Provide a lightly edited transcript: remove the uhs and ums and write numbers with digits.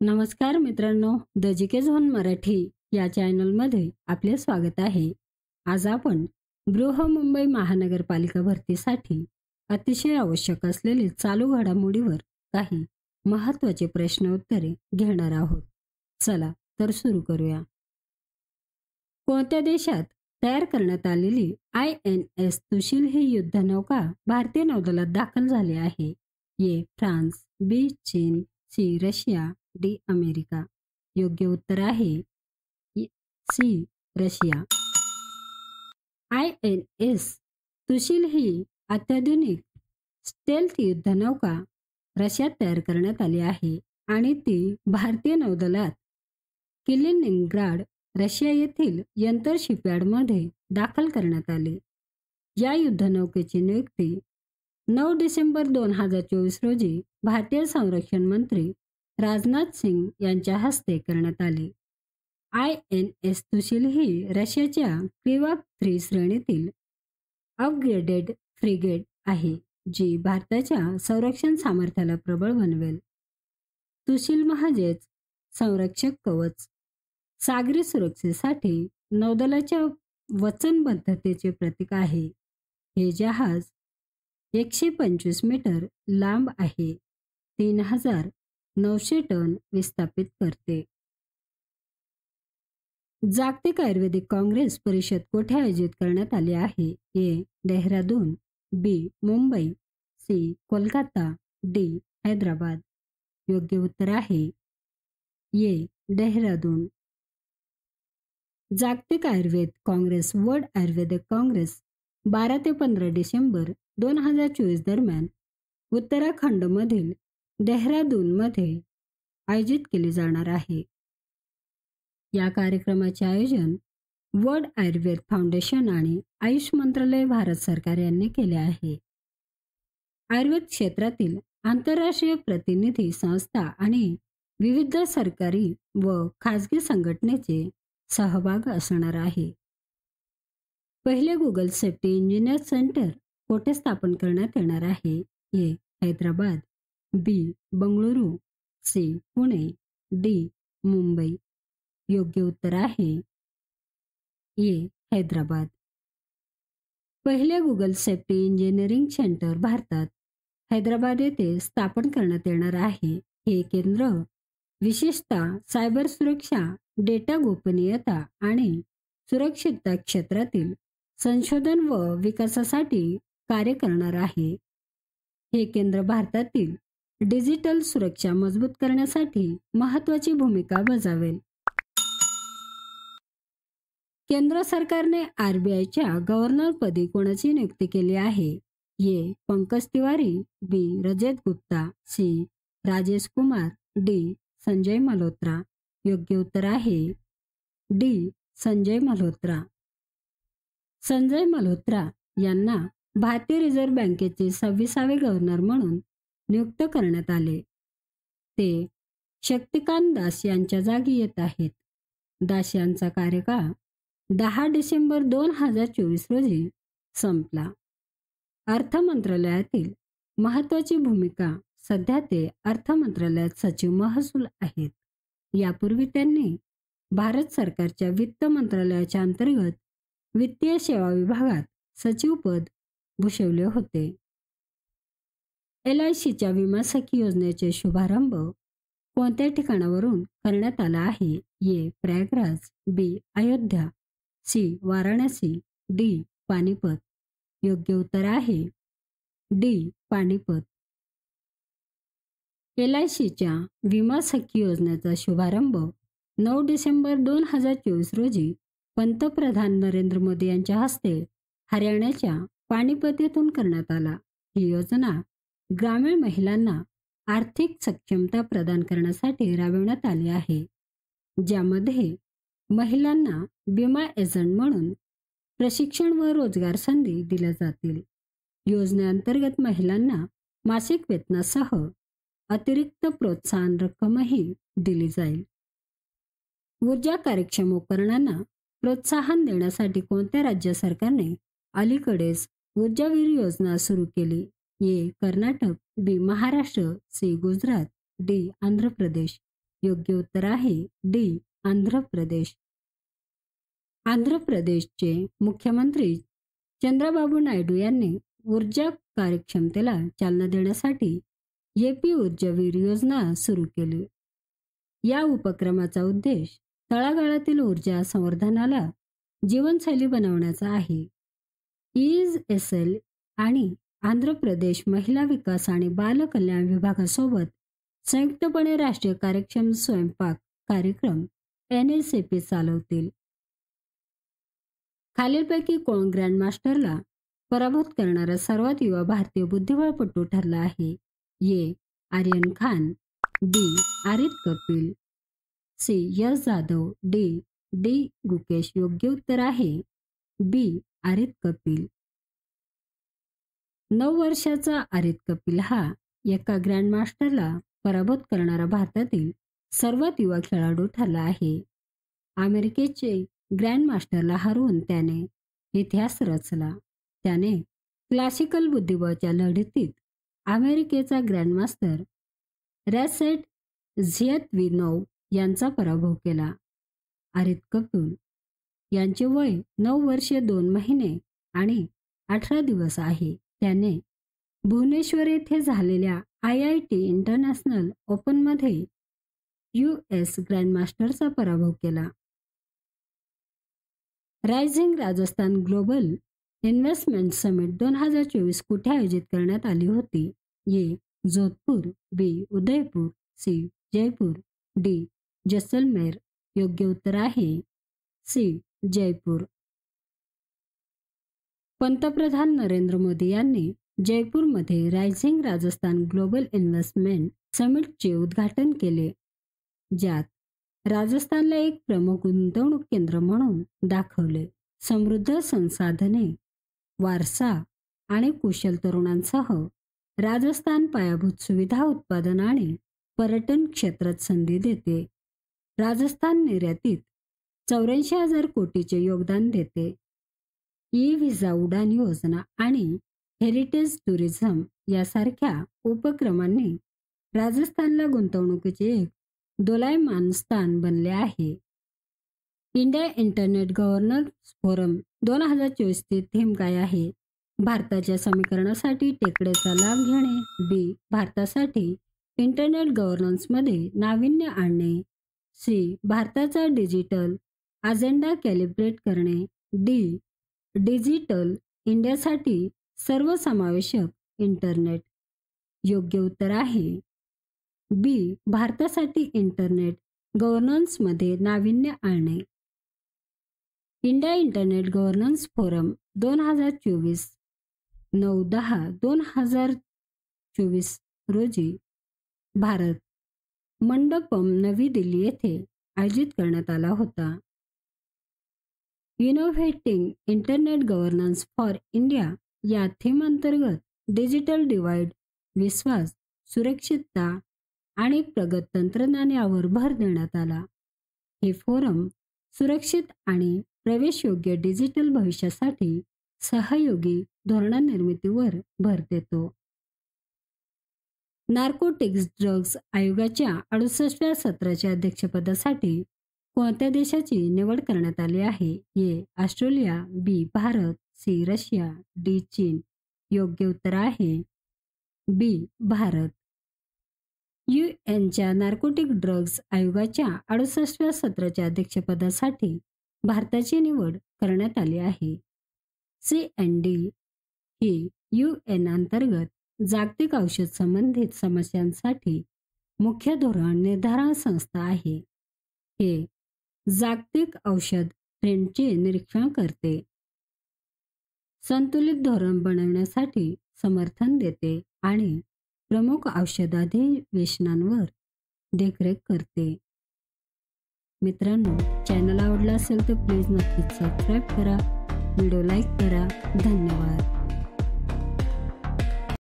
नमस्कार मित्रांनो, the GK zone Marathi या चॅनलमध्ये आपले स्वागत आहे. आज आपण बृहमुंबई महानगरपालिका भरतीसाठी अतिशय आवश्यक असलेले चालू घडामोडीवर काही महत्त्वाचे प्रश्न उत्तरे घेणार आहोत. चला तर सुरू करूया. कोणत्या देशात तयार करण्यात आलेली INS तुशील ही युद्धनौका भारतीय नौदलात दाखल झाली आहे? ए. फ्रान्स, बी. चीन, सी. Russia, D. अमेरिका. योग्य उत्तर आहे सी. रशिया. INS तुशील ही अत्याधुनिक स्टेल्थ युद्धनौका रशियात तयार करण्यात आली आहे आणि ती भारतीय नौदलात कलिनिनग्राड, रशिया येथील यंतर शिपयार्डमध्ये दाखल करण्यात आली. या युद्धनौकेची नियुक्ती 9 डिसेंबर 2024 रोजी भारतीय संरक्षण मंत्री राजनाथ सिंग यांच्या हस्ते करण्यात आली. INS तुशील ही रशियाच्या क्रिवाक 3 श्रेणीतील अपग्रेडेड फ्रिगेट आहे, जी भारताच्या संरक्षण सामर्थ्याला प्रबळ बनवेल. तुशील म्हणजेच संरक्षक कवच. सागरी सुरक्षेसाठी नौदलाच्या वचनबद्धतेचे प्रतीक आहे. हे जहाज 125 मीटर लांब आहे, 3900 टन विस्थापित करते. जागतिक आयुर्वेदिक काँग्रेस परिषद कोठे आयोजित करण्यात आली आहे? ए. देहरादून, बी. मुंबई, सी. कोलकाता, डी. हैदराबाद. योग्य उत्तर आहे ए. देहरादून. जागतिक आयुर्वेद काँग्रेस वर्ल्ड आयुर्वेदिक काँग्रेस 12 ते 15 डिसेंबर 2024 दरम्यान उत्तराखंडमधील देहरादूनमध्ये आयोजित केली जाणार आहे. या कार्यक्रमाचे आयोजन वर्ल्ड आयुर्वेद फाउंडेशन आणि आयुष मंत्रालय भारत सरकार यांनी केले आहे. आयुर्वेद क्षेत्रातील आंतरराष्ट्रीय प्रतिनिधी संस्था आणि विविध सरकारी व खाजगी संघटनेचे सहभाग असणार आहे. पहिले गुगल सेफ्टी इंजिनियर सेंटर कोठे स्थापन करण्यात येणार आहे? ए. हैदराबाद, बी. बंगळुरू, सी. पुणे, डी. मुंबई. योग्य उत्तर आहे ए. हैदराबाद. पहिले गुगल सेफ्टी इंजिनिअरिंग सेंटर भारतात हैदराबाद येथे स्थापन करण्यात येणार आहे. हे केंद्र विशेषतः सायबर सुरक्षा, डेटा गोपनीयता आणि सुरक्षितता क्षेत्रातील संशोधन व विकासासाठी कार्य करणार आहे. हे केंद्र भारतातील डिजिटल सुरक्षा मजबूत करण्यासाठी महत्त्वाची भूमिका बजावेल. केंद्र सरकारने RBIच्या गव्हर्नरपदी कोणाची नियुक्ती केली आहे? ए. पंकज तिवारी, बी. रजत गुप्ता, सी. राजेश कुमार, डी. संजय मल्होत्रा. योग्य उत्तर आहे डी. संजय मल्होत्रा. संजय मल्होत्रा यांना भारतीय रिझर्व्ह बँकेचे 26वे गव्हर्नर म्हणून नियुक्त करण्यात आले. ते शक्तिकांत दास यांच्या जागी येत आहेत. दास यांचा कार्यकाळ 10 डिसेंबर 2024 रोजी संपला. अर्थ मंत्रालयातील महत्त्वाची भूमिका. सध्या ते अर्थ मंत्रालयात सचिव महसूल आहेत. यापूर्वी त्यांनी भारत सरकारच्या वित्त मंत्रालयाच्या अंतर्गत वित्तीय सेवा विभागात सचिवपद भूषवले होते. LICच्या विमा सखी योजनेचे शुभारंभ कोणत्या ठिकाणावरून करण्यात आला आहे? ए. प्रयागराज, बी. अयोध्या, सी. वाराणसी, डी. पानिपत. योग्य उत्तर आहे डी. पानिपत. LICच्या विमा सखी योजनेचा शुभारंभ 9 डिसेंबर 2024 रोजी पंतप्रधान नरेंद्र मोदी यांच्या हस्ते हरियाणाच्या पानिपत येथून करण्यात आला. ही योजना ग्रामीण महिलांना आर्थिक सक्षमता प्रदान करण्यासाठी राबविण्यात आली आहे, ज्यामध्ये महिलांना विमा एजंट म्हणून प्रशिक्षण व रोजगार संधी दिल्या जातील. योजनेअंतर्गत महिलांना मासिक वेतनासह अतिरिक्त प्रोत्साहन रक्कमही दिली जाईल. ऊर्जा कार्यक्षम उपकरणांना प्रोत्साहन देण्यासाठी कोणत्या राज्य सरकारने अलीकडेच ऊर्जावीर योजना सुरू केली? ए. कर्नाटक, बी. महाराष्ट्र, सी. गुजरात, डी. आंध्र प्रदेश. योग्य उत्तर आहे डी. आंध्र प्रदेश. आंध्र प्रदेशचे मुख्यमंत्री चंद्रबाबू नायडू यांनी ऊर्जा कार्यक्षमतेला चालना देण्यासाठी एपी ऊर्जावीर योजना सुरू केली. या उपक्रमाचा उद्देश तळागाळातील ऊर्जा संवर्धनाला जीवनशैली बनवण्याचा आहे. ESL आणि आंध्र प्रदेश महिला विकास आणि बाल कल्याण विभागासोबत संयुक्तपणे राष्ट्रीय कार्यक्षम स्वयंपाक कार्यक्रम NSAP चालवतील. खालीलपैकी कोण ग्रँडमास्टरला पराभूत करणारा सर्वात युवा भारतीय बुद्धिबळपटू ठरला आहे? ए. आर्यन खान, बी. आरित कपिल, सी. यश जाधव, डी. गुकेश. योग्य उत्तर आहे बी. आरित कपिल. 9 वर्षाचा आरित कपिल हा एका ग्रँडमास्टरला पराभूत करणारा भारतातील सर्वात युवा खेळाडू ठरला आहे. अमेरिकेचे ग्रँडमास्टरला हरवून त्याने इतिहास रचला. त्याने क्लासिकल बुद्धिबळच्या लढतीत अमेरिकेचा ग्रँडमास्टर रॅसेट झियतविनोव यांचा पराभव केला. आरित कपिल यांचे वय 9 वर्षे 2 महिने आणि 18 दिवस आहे. त्याने भुवनेश्वर येथे झालेल्या IIT इंटरनॅशनल ओपनमध्ये US ग्रँडमास्टरचा पराभव केला. Rising Rajasthan global investment summit 2024 कुठे आयोजित करण्यात आली होती? ए. जोधपूर, बी. उदयपूर, सी. जयपूर, डी. जैसलमेर. योग्य उत्तर आहे सी. जयपूर. पंतप्रधान नरेंद्र मोदी यांनी जयपूरमध्ये रायझिंग राजस्थान ग्लोबल इन्व्हेस्टमेंट समिटचे उद्घाटन केले, ज्यात राजस्थानला एक प्रमुख गुंतवणूक केंद्र म्हणून दाखवले. समृद्ध संसाधने, वारसा आणि कुशल तरुणांसह राजस्थान पायाभूत सुविधा उत्पादन आणि पर्यटन क्षेत्रात संधी देते. राजस्थान निर्यातीत 84,000 कोटीचे योगदान देते. ई-व्हिसा उडान योजना आणि हेरिटेज टुरिझम यासारख्या उपक्रमांनी राजस्थानला गुंतवणुकीचे एक दोलायमान स्थान बनले आहे. इंडिया इंटरनेट गव्हर्नन्स फोरम 2024 ची थीम काय आहे? भारताच्या समीकरणासाठी टेकडेचा लाभ घेणे, बी. भारतासाठी इंटरनेट गव्हर्नन्समध्ये नाविन्य आणणे, सी. भारताचा डिजिटल अजेंडा कॅलिब्रेट करणे, डी. डिजिटल इंडियासाठी सर्वसमावेशक इंटरनेट. योग्य उत्तर आहे बी. भारतासाठी इंटरनेट गव्हर्नन्समध्ये नाविन्य आणणे. इंडिया इंटरनेट गव्हर्नन्स फोरम 2024 9/10/2024 रोजी भारत मंडपम नवी दिल्ली येथे आयोजित करण्यात आला होता. इनोव्हेटिंग इंटरनेट गव्हर्नन्स फॉर इंडिया या थीम अंतर्गत डिजिटल डिवाइड, विश्वास, सुरक्षितता आणि प्रगत तंत्रज्ञान यावर भर देण्यात आला. हे फोरम सुरक्षित आणि प्रवेशयोग्य डिजिटल भविष्यासाठी सहयोगी धोरणनिर्मितीवर भर देतो. नार्कोटिक्स ड्रग्ज आयोगाच्या 68व्या सत्राच्या अध्यक्षपदासाठी कोणत्या देशाची निवड करण्यात आली आहे? ए. ऑस्ट्रेलिया, बी. भारत, सी. Russia, D. चीन. योग्य उत्तर आहे बी. भारत. UNच्या नार्कोटिक ड्रग्ज आयोगाच्या 68व्या सत्राच्या अध्यक्षपदासाठी भारताची निवड करण्यात आली आहे. CND ही UN अंतर्गत जागतिक औषध संबंधित समस्यांसाठी मुख्य धोरण निर्धारण संस्था आहे. हे जागतिक औषध ट्रेंडचे निरीक्षण करते, संतुलित धोरण बनवण्यासाठी समर्थन देते आणि प्रमुख औषध अधिवेशनांवर देखरेख करते. मित्रांनो, चॅनल आवडला असेल तर प्लीज नक्कीच सबस्क्राईब करा, व्हिडिओ लाईक करा. धन्यवाद.